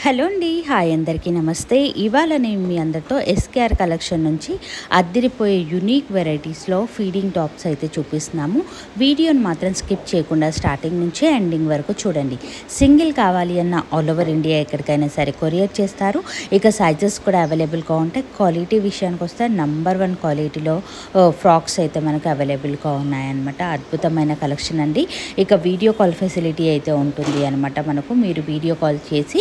Hello అండి, hi అందరికీ నమస్తే. ఇవాళ నేను మీ అందరితో ఎస్కేఆర్ కలెక్షన్ నుంచి అద్దిరిపోయే యూనిక్ వెరైటీస్లో ఫీడింగ్ టాప్స్ అయితే చూపిస్తున్నాము. వీడియోని మాత్రం స్కిప్ చేయకుండా స్టార్టింగ్ నుంచి ఎండింగ్ వరకు చూడండి. సింగిల్ కావాలి అన్న ఆల్ ఓవర్ ఇండియా ఎక్కడికైనా సరే కొరియర్ చేస్తారు. ఇక సైజెస్ కూడా అవైలబుల్గా ఉంటాయి. క్వాలిటీ విషయానికి వస్తే నంబర్ 1 క్వాలిటీలో ఫ్రాక్స్ అయితే మనకు అవైలబుల్గా ఉన్నాయన్నమాట. అద్భుతమైన కలెక్షన్ అండి. ఇక వీడియో కాల్ ఫెసిలిటీ అయితే ఉంటుంది అనమాట. మనకు మీరు వీడియో కాల్ చేసి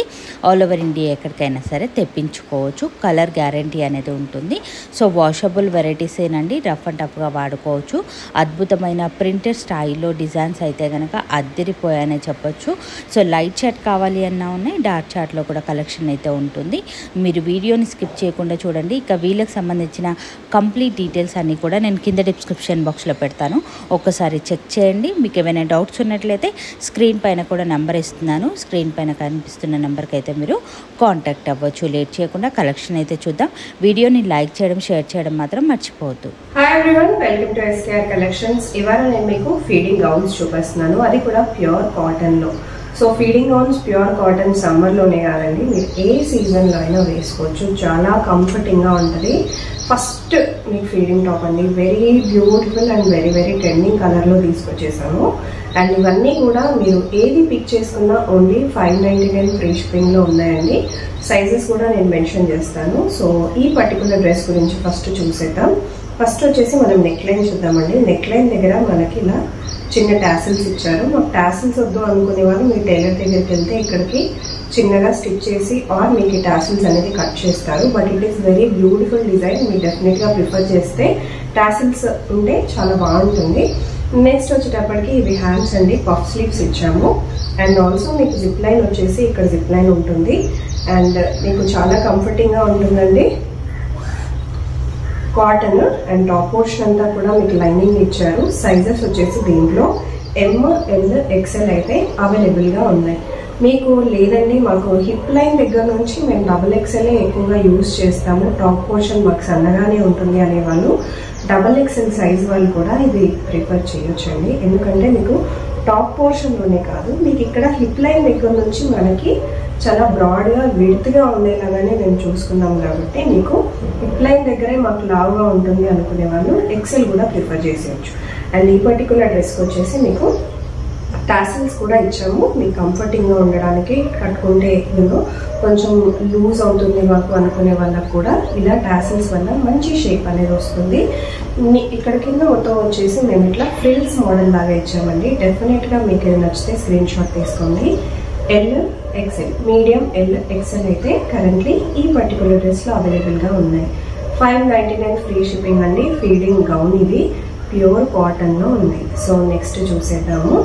ఆల్ ఓవర్ ఇండియా ఎక్కడికైనా సరే తెప్పించుకోవచ్చు. కలర్ గ్యారంటీ అనేది ఉంటుంది. సో వాషబుల్ వెరైటీస్ ఏనండి, రఫ్ అండ్ టఫ్గా వాడుకోవచ్చు. అద్భుతమైన ప్రింటెడ్ స్టైల్లో డిజైన్స్ అయితే కనుక అద్దరిపోయాయనే చెప్పొచ్చు. సో లైట్ చార్ట్ కావాలి అన్నా ఉన్నాయి, డార్క్ చార్ట్లో కూడా కలెక్షన్ అయితే ఉంటుంది. మీరు వీడియోని స్కిప్ చేయకుండా చూడండి. ఇక వీళ్ళకి సంబంధించిన కంప్లీట్ డీటెయిల్స్ అన్నీ కూడా నేను కింద డిస్క్రిప్షన్ బాక్స్లో పెడతాను, ఒక్కసారి చెక్ చేయండి. మీకు ఏమైనా డౌట్స్ ఉన్నట్లయితే స్క్రీన్ పైన కూడా నెంబర్ ఇస్తున్నాను. స్క్రీన్ పైన కనిపిస్తున్న నెంబర్కి అయితే మీరు కాంటాక్ట్ అవ్వచ్చు. లేట్ చేయకుండా కలెక్షన్ అయితే చూద్దాం. వీడియోని లైక్ చేయడం, షేర్ చేయడం మాత్రం మర్చిపోవద్దు. Hi everyone, welcome to SKR collections. ఇవాళ నేను మీకు ఫీడింగ్ గౌన్స్ చూపిస్తున్నాను, అది కూడా ప్యూర్ కాటన్లో. So feeding gowns pure cotton సమ్మర్లోనే కాదండి, మీరు ఏ సీజన్లో అయినా వేసుకోవచ్చు. చాలా కంఫర్టింగ్గా ఉంటుంది. ఫస్ట్ మీకు ఫీడింగ్ టాప్ అండి, very beautiful and very very trending కలర్లో తీసుకొచ్చేసాను. అండ్ ఇవన్నీ కూడా మీరు ఏది పిక్ చేసుకున్నా ఓన్లీ 599 ఫ్రీ షిప్పింగ్లో ఉన్నాయండి. సైజెస్ కూడా నేను మెన్షన్ చేస్తాను. సో ఈ పర్టికులర్ డ్రెస్ గురించి ఫస్ట్ చూసేద్దాం. ఫస్ట్ వచ్చేసి మనం నెక్ లైన్ చూద్దామండి. నెక్ లైన్ దగ్గర మనకి ఇలా చిన్న టాసిల్స్ ఇచ్చారు. మాకు టాసిల్స్ వద్దు అనుకునే వాళ్ళు మీ టైలర్ దగ్గరికి వెళ్తే ఇక్కడికి చిన్నగా స్టిచ్ చేసి ఆర్ మీకు ఈ టాసిల్స్ అనేది కట్ చేస్తారు. But it is very beautiful design. మీరు డెఫినెట్గా ప్రిఫర్ చేస్తే టాసిల్స్ ఉంటే చాలా బాగుంటుంది. నెక్స్ట్ వచ్చేటప్పటికి ఇవి హ్యాండ్స్ అండి, పఫ్ స్లీవ్స్ ఇచ్చాము. అండ్ ఆల్సో మీకు జిప్ లైన్ వచ్చేసి ఇక్కడ జిప్ లైన్ ఉంటుంది. అండ్ మీకు చాలా కంఫర్టింగ్గా ఉంటుందండి. కాటన్ అండ్ టాప్ పోర్షన్ అంతా కూడా మీకు లైనింగ్ ఇచ్చారు. సైజెస్ వచ్చేసి దీంట్లో ML XL అయితే అవైలబుల్గా ఉన్నాయి. మీకు లేదండి మాకు హిప్ లైన్ దగ్గర నుంచి మేము XXL ఎక్కువగా యూజ్ చేస్తాము, టాప్ పోర్షన్ మాకు సన్నగానే ఉంటుంది అనేవాళ్ళు XXL సైజ్ వాళ్ళు కూడా ఇది ప్రిఫర్ చేయొచ్చండి. ఎందుకంటే మీకు టాప్ పోర్షన్లోనే కాదు, మీకు ఇక్కడ హిప్ లైన్ దగ్గర నుంచి మనకి చాలా బ్రాడ్గా విడ్త్గా ఉండేలాగానే మేము చూసుకున్నాం. కాబట్టి మీకు హిప్ లైన్ దగ్గరే మాకు లావుగా ఉంటుంది అనుకునే వాళ్ళు XL కూడా ప్రిఫర్ చేసేయచ్చు. అండ్ ఈ పర్టికులర్ డ్రెస్కి వచ్చేసి మీకు టాసిల్స్ కూడా ఇచ్చాము. మీకు కంఫర్టింగ్గా ఉండడానికి, కట్టుకుంటే కొంచెం లూజ్ అవుతుంది మాకు అనుకునే వాళ్ళకు కూడా ఇలా టాసిల్స్ వల్ల మంచి షేప్ అనేది వస్తుంది. ఇక్కడ కింద మొత్తం వచ్చేసి మేము ఇట్లా ఫ్రిల్స్ మోడల్ లాగా ఇచ్చామండి. డెఫినెట్గా మీకు ఏది నచ్చితే స్క్రీన్ షాట్ తీసుకోండి. LXL, మీడియం LXL అయితే కరెంట్లీ ఈ పర్టికులర్ డ్రెస్లో అవైలబుల్గా ఉన్నాయి. 599 ఫ్రీ షిప్పింగ్ అండి. ఫీడింగ్ గౌన్ ఇది ప్యూర్ కాటన్లో ఉంది. సో నెక్స్ట్ చూసేద్దాము.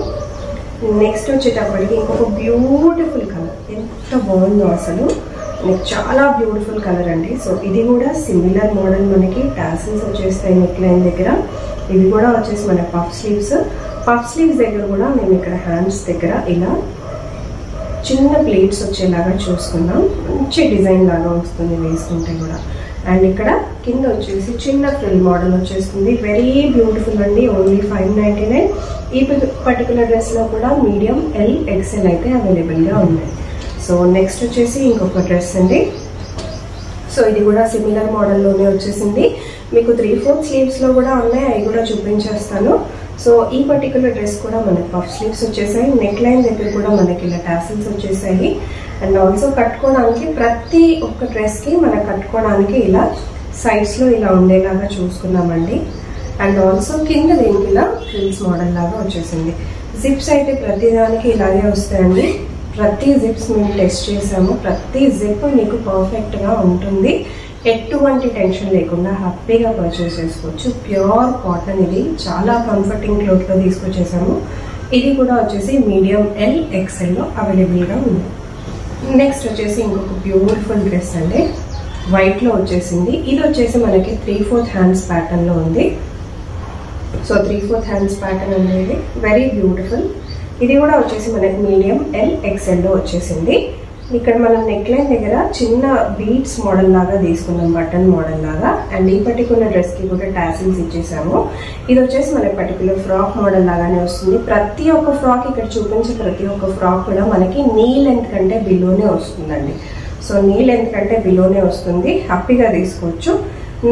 నెక్స్ట్ వచ్చేటప్పటికి ఇంకొక బ్యూటిఫుల్ కలర్, ఎంత బాగుందో అసలు, మీకు చాలా బ్యూటిఫుల్ కలర్ అండి. సో ఇది కూడా సిమిలర్ మోడల్, మనకి టాసిల్స్ వచ్చేస్తాయి నెక్ లైన్ దగ్గర. ఇది కూడా వచ్చేసి మన పఫ్ స్లీవ్స్ దగ్గర కూడా మేము ఇక్కడ హ్యాండ్స్ దగ్గర ఇలా చిన్న ప్లేట్స్ వచ్చేలాగా చూసుకున్నాం. మంచి డిజైన్ లాగా వస్తుంది వేసుకుంటే కూడా. అండ్ ఇక్కడ కింద వచ్చేసి చిన్న ఫ్రిల్ మోడల్ వచ్చేస్తుంది. వెరీ బ్యూటిఫుల్ అండి. ఓన్లీ 599. ఈ పర్టికులర్ డ్రెస్లో కూడా మీడియం LXL అయితే అవైలబుల్గా ఉన్నాయి. సో నెక్స్ట్ వచ్చేసి ఇంకొక డ్రెస్ అండి. సో ఇది కూడా సిమిలర్ మోడల్లోనే వచ్చేసింది. మీకు 3/4 స్లీవ్స్లో కూడా ఉన్నాయి, అవి కూడా చూపించేస్తాను. సో ఈ పర్టికులర్ డ్రెస్ కూడా మనకి పఫ్ స్లీవ్స్ వచ్చేసాయి. నెక్ లైన్ దగ్గర కూడా మనకి ఇలా టాసిల్స్ వచ్చేసాయి. అండ్ ఆల్సో కట్టుకోవడానికి ప్రతి ఒక్క డ్రెస్కి మనకు కట్టుకోవడానికి ఇలా సైడ్స్లో ఇలా ఉండేలాగా చూసుకున్నామండి. అండ్ ఆల్సో కింద దీనికి ఇలా ఫ్రిల్స్ మోడల్ లాగా వచ్చేసింది. జిప్స్ అయితే ప్రతి దానికి ఇలాగే వస్తాయండి. ప్రతి జిప్స్ మేము టెస్ట్ చేసాము. ప్రతి జిప్ మీకు పర్ఫెక్ట్గా ఉంటుంది. ఎటువంటి టెన్షన్ లేకుండా హ్యాపీగా పర్చేస్ చేసుకోవచ్చు. ప్యూర్ కాటన్ ఇది, చాలా కంఫర్టింగ్ క్లోత్లో తీసుకొచ్చేసాము. ఇది కూడా వచ్చేసి మీడియం LXLలో అవైలబుల్గా ఉంది. నెక్స్ట్ వచ్చేసి ఇంకొక బ్యూటిఫుల్ డ్రెస్ అండి, వైట్లో వచ్చేసింది. ఇది వచ్చేసి మనకి 3/4 హ్యాండ్స్ ప్యాటర్న్లో ఉంది. సో 3/4 హ్యాండ్స్ ప్యాటర్న్ అనేది వెరీ బ్యూటిఫుల్. ఇది కూడా వచ్చేసి మనకి మీడియం LXLలో వచ్చేసింది. ఇక్కడ మనం నెక్ లైన్ దగ్గర చిన్న బీడ్స్ మోడల్ లాగా తీసుకున్నాం, బటన్ మోడల్ లాగా. అండ్ ఈ పర్టికులర్ డ్రెస్ కి కూడా టాసిల్స్ ఇచ్చేసాము. ఇది వచ్చేసి మనకి పర్టికులర్ ఫ్రాక్ మోడల్ లాగానే వస్తుంది. ప్రతి ఒక్క ఫ్రాక్ ఇక్కడ చూపించే ప్రతి ఒక్క ఫ్రాక్ కూడా మనకి నీ లెంత్ కంటే బిలోనే వస్తుందండి. సో నీ లెంత్ కంటే బిలోనే వస్తుంది, హ్యాపీగా తీసుకోవచ్చు.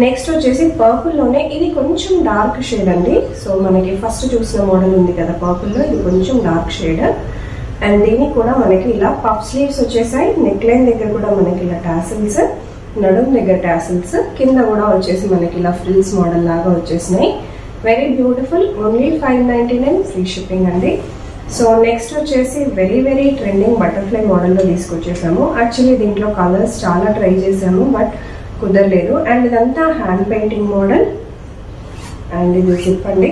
నెక్స్ట్ వచ్చేసి పర్పుల్ లోనే ఇది కొంచెం డార్క్ షేడ్ అండి. సో మనకి ఫస్ట్ చూసిన మోడల్ ఉంది కదా పర్పుల్ లో, ఇది కొంచెం డార్క్ షేడ్. అండ్ దీనికి కూడా మనకి ఇలా పఫ్ స్లీవ్స్ వచ్చేసాయి. నెక్ లైన్ దగ్గర కూడా మనకి ఇలా టాసిల్స్, నడుం దగ్గర టాసిల్స్, కింద కూడా వచ్చేసి మనకి ఇలా ఫ్రిల్స్ మోడల్ లాగా వచ్చేసినాయి. Very beautiful, only 599 free shipping అండి. సో నెక్స్ట్ వచ్చేసి వెరీ వెరీ ట్రెండింగ్ బటర్ఫ్లై మోడల్లో తీసుకొచ్చేసాము. యాక్చువల్లీ దీంట్లో కలర్స్ చాలా ట్రై చేసాము బట్ కుదరలేదు. అండ్ ఇదంతా హ్యాండ్ పెయింటింగ్ మోడల్. అండ్ ఇది జిప్ అండి.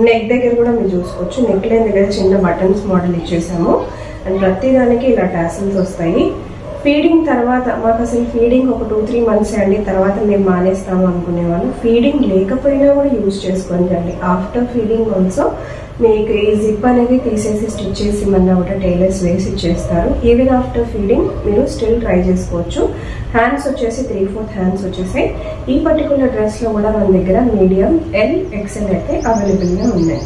నెక్ దగ్గర కూడా మీరు చూసుకోవచ్చు, నెక్ లైన్ దగ్గర చిన్న బటన్స్ మోడల్ ఇచ్చేసాము. అండ్ ప్రతి దానికి ఇలా టాసిల్స్ వస్తాయి. ఫీడింగ్ తర్వాత మాకు అసలు ఫీడింగ్ ఒక 2-3 మంత్స్ అండి, తర్వాత మేము మానేస్తాము అనుకునే వాళ్ళు ఫీడింగ్ లేకపోయినా కూడా యూజ్ చేసుకోండి అండి. ఆఫ్టర్ ఫీడింగ్ ఆల్సో మీకు ఈ జిప్ అనేది తీసేసి స్టిచ్ చేసి మన కూడా టైలర్స్ వేసి ఇచ్చేస్తారు. ఈవెన్ ఆఫ్టర్ ఫీడింగ్ మీరు స్టిల్ ట్రై చేసుకోవచ్చు. హ్యాండ్స్ వచ్చేసి 3/4 హ్యాండ్స్ వచ్చేసాయి. ఈ పర్టికులర్ డ్రెస్ లో కూడా మన దగ్గర మీడియం, ఎల్, ఎక్సెల్ అయితే అవైలబుల్ గా ఉన్నాయి.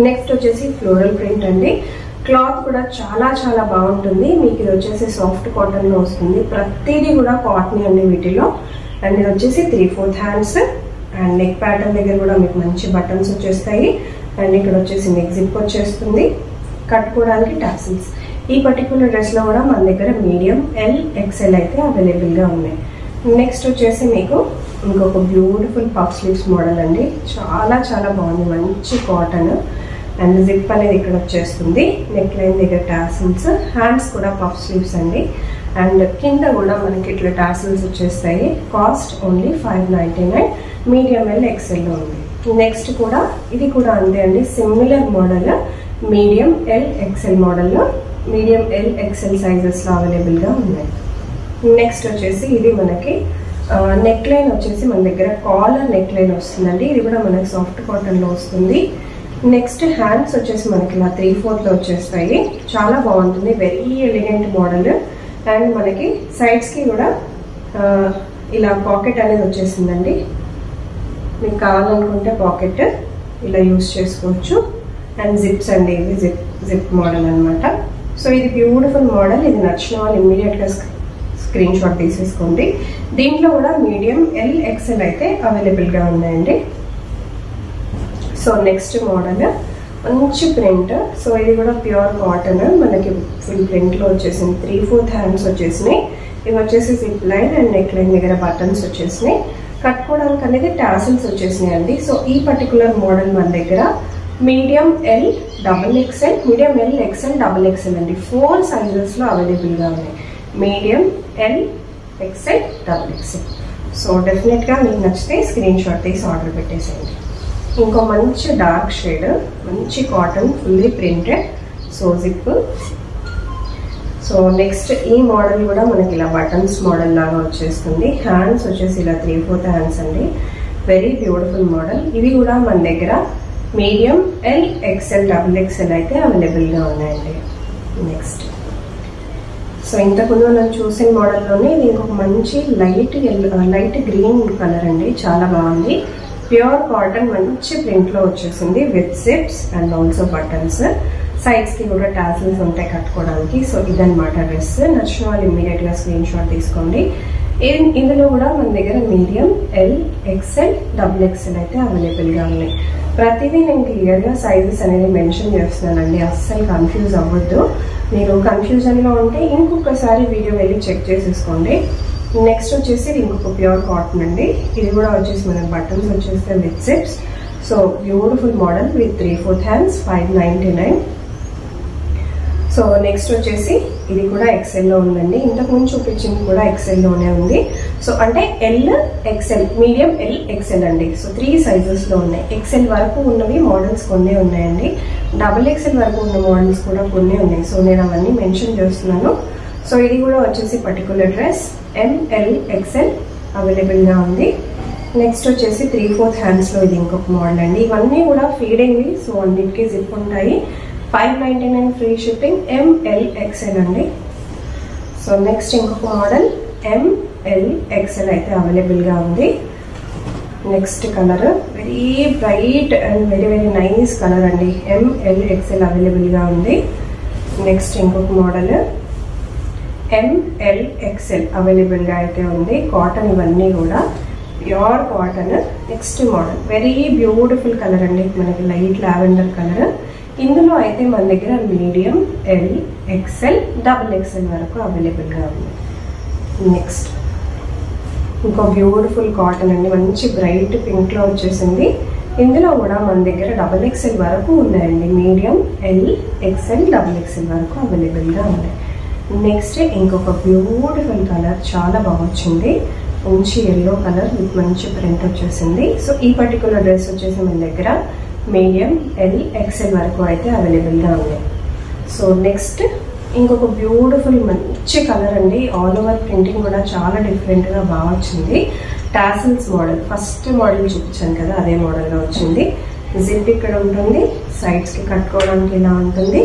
నెక్స్ట్ వచ్చేసి ఫ్లోరల్ ప్రింట్ అండి. క్లాత్ కూడా చాలా చాలా బాగుంటుంది. మీకు ఇది వచ్చేసి సాఫ్ట్ కాటన్ లో వస్తుంది. ప్రతిదీ కూడా కాటన్ అండి వీటిలో. అండ్ ఇది వచ్చేసి 3/4 హ్యాండ్స్. అండ్ నెక్ ప్యాటర్న్ దగ్గర కూడా మీకు మంచి బటన్స్ వచ్చేస్తాయి. అండ్ ఇక్కడ వచ్చేసి నెక్ జిప్ వచ్చేస్తుంది, కట్టుకోవడానికి టాసిల్స్. ఈ పర్టికులర్ డ్రెస్ లో కూడా మన దగ్గర మీడియం, ఎల్, ఎక్సెల్ అయితే అవైలబుల్ గా ఉన్నాయి. నెక్స్ట్ వచ్చేసి మీకు ఇంకొక బ్యూటిఫుల్ పఫ్ స్లీవ్స్ మోడల్ అండి. చాలా చాలా బాగుంది, మంచి కాటన్. అండ్ జిప్ అనేది ఇక్కడ వచ్చేస్తుంది, నెక్ లైన్ దగ్గర టాసిల్స్, హ్యాండ్స్ కూడా పఫ్ స్లీవ్స్ అండి. అండ్ కింద కూడా మనకి ఇట్లా టాసిల్స్ వచ్చేస్తాయి. Cost only 599, medium, L, XL లో ఉంది. నెక్స్ట్ కూడా ఇది కూడా అంతే అండి, similar model, medium, L, XL model, medium, L, XL sizes లో అవైలబుల్ గా ఉన్నాయి. నెక్స్ట్ వచ్చేసి ఇది మనకి నెక్ లైన్ వచ్చేసి మన దగ్గర కాలర్ నెక్ లైన్ వస్తుందండి. ఇది కూడా మనకి సాఫ్ట్ కాటన్ లో వస్తుంది. నెక్స్ట్ హ్యాండ్స్ వచ్చేసి మనకి ఇలా 3/4 లో వచ్చేస్తాయి. చాలా బాగుంటుంది, వెరీ ఎలిగెంట్ మోడల్. అండ్ మనకి సైడ్స్ కి కూడా ఇలా పాకెట్ అనేది వచ్చేసిందండి. మీకు కావాలనుకుంటే పాకెట్ ఇలా యూజ్ చేసుకోవచ్చు. అండ్ జిప్స్ అండి, ఇది జిప్ మోడల్ అనమాట. సో ఇది బ్యూటిఫుల్ మోడల్. ఇది నచ్చిన వాళ్ళు ఇమ్మీడియట్ గా స్క్రీన్ షాట్ తీసేసుకోండి. దీంట్లో కూడా మీడియం, ఎల్, ఎక్సెల్ అయితే అవైలబుల్ గా ఉన్నాయండి. సో నెక్స్ట్ మోడల్ మంచి ప్రింట్. సో ఇది కూడా ప్యూర్ కాటన్, మనకి ఫుల్ ప్రింట్ లో వచ్చేసింది. 3/4 హ్యాండ్స్ వచ్చేసినాయి. ఇవి వచ్చేసి zip line and neck line దగ్గర బటన్స్ వచ్చేసినాయి. కట్టుకోవడానికి అనేది టాసిల్స్ వచ్చేసినాయి అండి. సో ఈ పర్టికులర్ మోడల్ మన దగ్గర medium, L, double XL, medium, L, XL, double XL అండి 4 సైజెస్ లో అవైలబుల్ గా ఉన్నాయి. Medium, L, XL, double XL. So definite గా మీకు నచ్చితే స్క్రీన్ షాట్ తీసి ఆర్డర్ పెట్టేసేయండి. ఇంకో మంచి డార్క్ షేడ్, మంచి cotton, fully printed. So zip. So next ఈ మోడల్ కూడా మనకి ఇలా బటన్స్ మోడల్ లాగా వచ్చేస్తుంది. హ్యాండ్స్ వచ్చేసి ఇలా 3/4 హ్యాండ్స్ అండి. Very beautiful model. ఇవి కూడా మన దగ్గర medium, L, XL, double XL అయితే అవైలబుల్ గా ఉన్నాయండి. నెక్స్ట్ సో ఇంతకుముందు మనం చూసిన మోడల్లోనే ఇది ఇంకొక మంచి లైట్ గ్రీన్ కలర్ అండి. చాలా బాగుంది. ప్యూర్ కాటన్, మంచి ప్రింట్ లో వచ్చేసింది with zips and also buttons. Sides కి కూడా టాసిల్స్ ఉంటాయి కట్టుకోవడానికి. సో ఇదన్నమాట డ్రెస్. నచ్చిన వాళ్ళు ఇమ్మీడియట్ గా స్క్రీన్ షాట్ తీసుకోండి. ఇందులో కూడా మన దగ్గర medium, L, XL, double XL అయితే అవైలబుల్ గా ఉన్నాయి. ప్రతిదీ నేను క్లియర్ గా సైజెస్ అనేది మెన్షన్ చేస్తున్నానండి, అస్సలు కన్ఫ్యూజ్ అవ్వద్దు. మీరు కన్ఫ్యూజన్ లో ఉంటే ఇంకొకసారి వీడియో వెళ్ళి చెక్ చేసేసుకోండి. నెక్స్ట్ వచ్చేసి ఇంకొక ప్యూర్ కాటన్ అండి. ఇది కూడా వచ్చేసి మనకి బటన్స్ వచ్చేస్తే with zips. So beautiful model with 3/4 hands, 599. So next వచ్చేసి ఇది కూడా ఎక్సెల్ లో ఉందండి. ఇంతకు ముందు చూపించింది కూడా ఎక్సెల్ లోనే ఉంది. సో అంటే L, XL, medium, L, XL అండి. సో 3 సైజెస్ లో ఉన్నాయి. ఎక్సెల్ వరకు ఉన్నవి మోడల్స్ కొన్ని ఉన్నాయండి. డబుల్ ఎక్సెల్ వరకు ఉన్న మోడల్స్ కూడా కొన్ని ఉన్నాయి. సో నేను అవన్నీ మెన్షన్ చేస్తున్నాను. సో ఇది కూడా వచ్చేసి particular dress M L, XL available గా ఉంది. నెక్స్ట్ వచ్చేసి 3/4 హ్యాండ్స్ లో ఇది ఇంకొక మోడల్ అండి. ఇవన్నీ కూడా ఫీడింగ్. సో అన్నిటికీ జిప్ ఉంటాయి. 599 ఫ్రీ షిప్పింగ్, ఎంఎల్, ఎక్సెల్ అండి. సో నెక్స్ట్ ఇంకొక మోడల్ MLXL అయితే అవైలబుల్గా ఉంది. Next colour very bright and very very nice colour అండి. MLXL అవైలబుల్గా ఉంది. నెక్స్ట్ ఇంకొక మోడల్ MLXL అవైలబుల్గా అయితే ఉంది. కాటన్ ఇవన్నీ కూడా pure cotton. Next model very beautiful colour అండి, మనకి లైట్ లావెండర్ కలర్. ఇందులో అయితే మన దగ్గర మీడియం, LXL, XXL వరకు అవైలబుల్గా ఉంది. నెక్స్ట్ ఇంకో బ్యూటిఫుల్ కాటన్ అండి, మంచి బ్రైట్ పింక్లో వచ్చేసింది. ఇందులో కూడా మన దగ్గర XXL వరకు ఉన్నాయండి. మీడియం, LXL, XXL వరకు అవైలబుల్గా ఉన్నాయి. నెక్స్ట్ ఇంకొక బ్యూటిఫుల్ కలర్, చాలా బాగా వచ్చింది. మంచి ఎల్లో కలర్ విత్ మంచి ప్రింట్ వచ్చేసింది. సో ఈ పర్టికులర్ డ్రెస్ వచ్చేసి మన దగ్గర మీడియం, LXL వరకు అయితే అవైలబుల్గా ఉంది. సో నెక్స్ట్ ఇంకొక బ్యూటిఫుల్ మంచి కలర్ అండి. ఆల్ ఓవర్ ప్రింటింగ్ కూడా చాలా డిఫరెంట్గా బాగా వచ్చింది. టాసిల్స్ మోడల్, ఫస్ట్ మోడల్ చూపించాను కదా అదే మోడల్గా వచ్చింది. జిప్ ఇక్కడ ఉంటుంది, సైడ్స్కి కట్టుకోవడానికి ఇలా ఉంటుంది.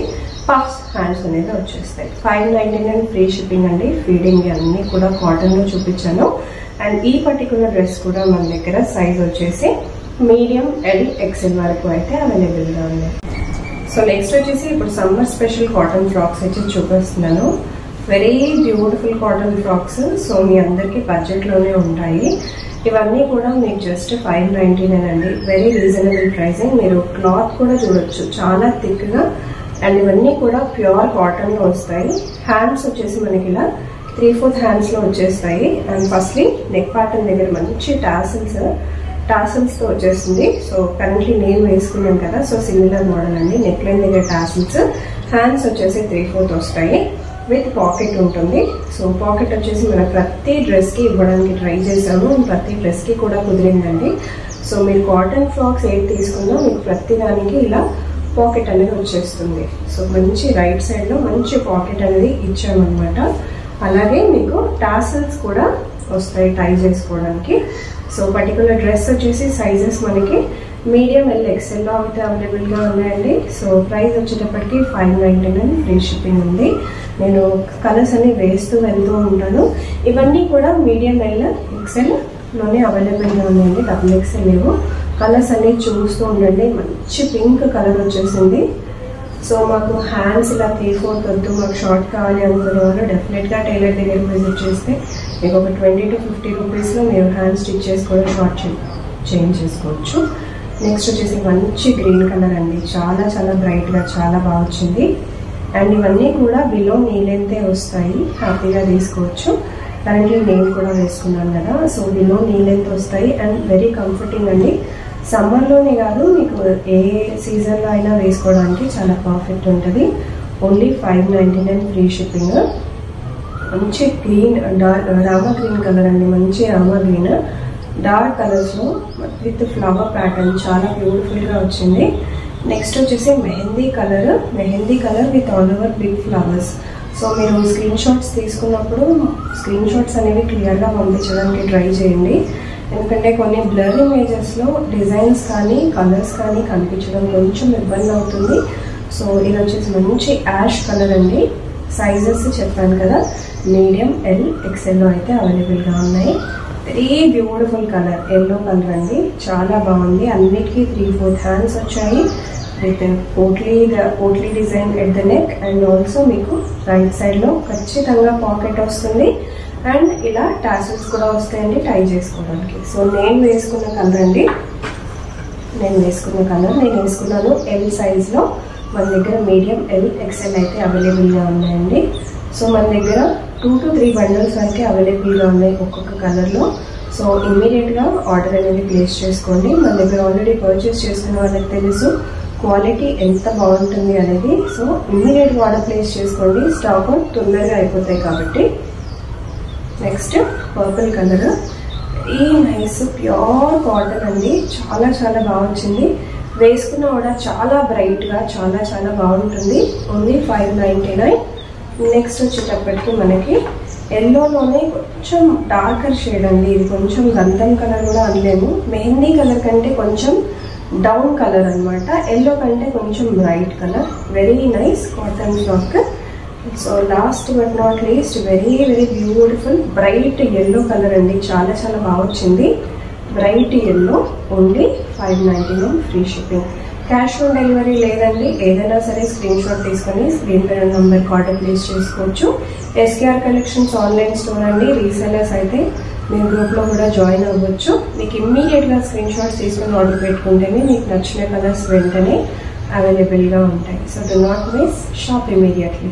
పఫ్స్ హ్యాండ్స్ అనేది వచ్చేస్తాయి. 599 ఫ్రీ షిప్పింగ్ అండి. ఫీడింగ్ అన్నీ కూడా కాటన్లో చూపించాను. అండ్ ఈ పర్టికులర్ డ్రెస్ కూడా మన దగ్గర సైజ్ వచ్చేసి మీడియం, LXL వరకు అయితే అవైలబుల్గా ఉన్నాయి. సో నెక్స్ట్ వచ్చేసి ఇప్పుడు సమ్మర్ స్పెషల్ కాటన్ ఫ్రాక్స్ అయితే చూపిస్తున్నాను. Very beautiful cotton frocks. So మీ అందరికీ బడ్జెట్లోనే ఉంటాయి. ఇవన్నీ కూడా మీకు జస్ట్ 599 అండి. Very reasonable pricing. మీరు క్లాత్ కూడా చూడొచ్చు, చాలా థిక్గా. అండ్ ఇవన్నీ కూడా ప్యూర్ కాటన్లో వస్తాయి. హ్యాండ్స్ వచ్చేసి మనకి ఇలా 3/4 హ్యాండ్స్లో వచ్చేస్తాయి. అండ్ ఫస్ట్లీ నెక్ పార్టన్ దగ్గర మంచి టాసిల్స్తో వచ్చేస్తుంది. సో కరెంట్లీ నేను వేసుకున్నాను కదా, సో సిమిలర్ మోడల్ అండి. నెక్ లైన్ దగ్గర టాసిల్స్, హ్యాండ్స్ వచ్చేసి 3/4 వస్తాయి విత్ పాకెట్ ఉంటుంది. సో పాకెట్ వచ్చేసి మనం ప్రతి డ్రెస్కి ఇవ్వడానికి ట్రై చేసాము. ప్రతి డ్రెస్కి కూడా కుదిరిందండి. సో మీరు కాటన్ ఫ్రాక్స్ ఏది తీసుకున్నా మీకు ప్రతి దానికి ఇలా పాకెట్ అనేది వచ్చేస్తుంది. సో మంచి రైట్ సైడ్లో మంచి పాకెట్ అనేది ఇచ్చామన్నమాట. అలాగే మీకు టాసిల్స్ కూడా వస్తాయి టై చేసుకోవడానికి. సో పర్టికులర్ డ్రెస్ వచ్చేసి సైజెస్ మనకి మీడియం, LXL అయితే అవైలబుల్గా ఉన్నాయండి. సో ప్రైస్ వచ్చేటప్పటికి 599 ఫ్రీ షిప్పింగ్ ఉంది. నేను కలర్స్ అన్ని వేస్తూ వెళ్తూ ఉంటాను. ఇవన్నీ కూడా మీడియం, LXLలోనే అవైలబుల్గా ఉన్నాయండి. XXL లేవు. కలర్స్ అన్ని చూస్తూ ఉండండి. మంచి పింక్ కలర్ వచ్చేసింది. సో మాకు హ్యాండ్స్ ఇలా 3/4 వద్దు, మాకు షార్ట్ కావాలి అనుకునే వాళ్ళు డెఫినెట్గా టైలర్ దగ్గరికి విజిట్ చేస్తే మీకు ఒక 20 to 50 రూపీస్లో మీరు హ్యాండ్ స్టిచ్ చేసుకోవడం, షార్ట్ చేంజ్ చేసుకోవచ్చు. నెక్స్ట్ వచ్చేసి మంచి గ్రీన్ కలర్ అండి. చాలా చాలా బ్రైట్గా చాలా బాగా వచ్చింది. అండ్ ఇవన్నీ కూడా బిలో నీ లెంతే వస్తాయి, హ్యాపీగా తీసుకోవచ్చు. కరెంట్లీ నేను కూడా వేసుకున్నాను కదా, సో బిలో నీ లెంత్ వస్తాయి. అండ్ వెరీ కంఫర్టింగ్ అండి. సమ్మర్లోనే కాదు, మీకు ఏ సీజన్లో అయినా వేసుకోవడానికి చాలా పర్ఫెక్ట్ ఉంటుంది. Only 599 free shipping. మంచి గ్రీన్, రామా గ్రీన్ కలర్ అండి. మంచి రామా గ్రీన్ డార్క్ కలర్స్లో విత్ ఫ్లవర్ ప్యాటర్న్ చాలా బ్యూటిఫుల్గా వచ్చింది. నెక్స్ట్ వచ్చేసి mehndi colour with all over big flowers. So మీరు స్క్రీన్ షాట్స్ తీసుకున్నప్పుడు స్క్రీన్ షాట్స్ అనేవి క్లియర్గా పంపించడానికి ట్రై చేయండి. ఎందుకంటే కొన్ని బ్లర్ ఇమేజెస్లో డిజైన్స్ కానీ కలర్స్ కానీ కనిపించడం కొంచెం ఇబ్బంది అవుతుంది. సో ఇది వచ్చేసి మంచి యాష్ కలర్ అండి. సైజెస్ చెప్పాను కదా, మీడియం, LXL అయితే అవైలబుల్గా ఉన్నాయి. Very beautiful colour, yellow colour అండి. చాలా బాగుంది. అన్నిటికీ 3/4 హ్యాండ్స్ వచ్చాయి with potli design at the neck. And also మీకు రైట్ సైడ్లో ఖచ్చితంగా పాకెట్ వస్తుంది. అండ్ ఇలా టాసిల్స్ కూడా వస్తాయండి టై చేసుకోవడానికి. సో నేను వేసుకున్న కలర్ నేను వేసుకున్నాను L సైజ్లో. మన దగ్గర మీడియం, LXL అయితే అవైలబుల్గా ఉన్నాయండి. సో మన దగ్గర 2 to 3 బండిల్స్ వరకే అవైలబుల్గా ఉన్నాయి ఒక్కొక్క కలర్లో. సో ఇమ్మీడియట్గా ఆర్డర్ అనేది ప్లేస్ చేసుకోండి. మన దగ్గర ఆల్రెడీ పర్చేస్ చేసుకున్న వాళ్ళకి తెలుసు క్వాలిటీ ఎంత బాగుంటుంది అనేది. సో ఇమ్మీడియట్గా ఆర్డర్ ప్లేస్ చేసుకోండి, స్టాక్ అవుట్ తొందరగా అయిపోతాయి కాబట్టి. Next purple colour, very nice pure cotton అండి. చాలా చాలా బాగా వచ్చింది. వేసుకున్నా కూడా చాలా బ్రైట్గా చాలా చాలా బాగుంటుంది. ఓన్లీ 599. నెక్స్ట్ వచ్చేటప్పటికి మనకి ఎల్లోలోనే కొంచెం డార్కర్ షేడ్ అండి. ఇది కొంచెం గంధం కలర్ కూడా అనలేము. మెహందీ కలర్ కంటే కొంచెం డౌన్ కలర్ అనమాట. ఎల్లో కంటే కొంచెం bright colour. Very nice cotton frock. So last but not least very very beautiful bright yellow colour అండి. చాలా చాలా బాగా వచ్చింది. Bright yellow, only 599 free shipping. Cash on delivery లేదండి. ఏదైనా సరే స్క్రీన్ షాట్ తీసుకొని స్క్రీన్ పైన నంబర్కి ఆర్డర్ ప్లేస్ చేసుకోవచ్చు. ఎస్కేఆర్ కలెక్షన్స్ ఆన్లైన్ స్టోర్ అండి. రీసెలర్స్ అయితే మీరు గ్రూప్లో కూడా జాయిన్ అవ్వచ్చు. మీకు ఇమ్మీడియట్గా స్క్రీన్ షాట్స్ తీసుకొని ఆర్డర్ పెట్టుకుంటేనే మీకు నచ్చిన కలర్స్ వెంటనే అవైలబుల్గా ఉంటాయి. So do not miss, shop immediately.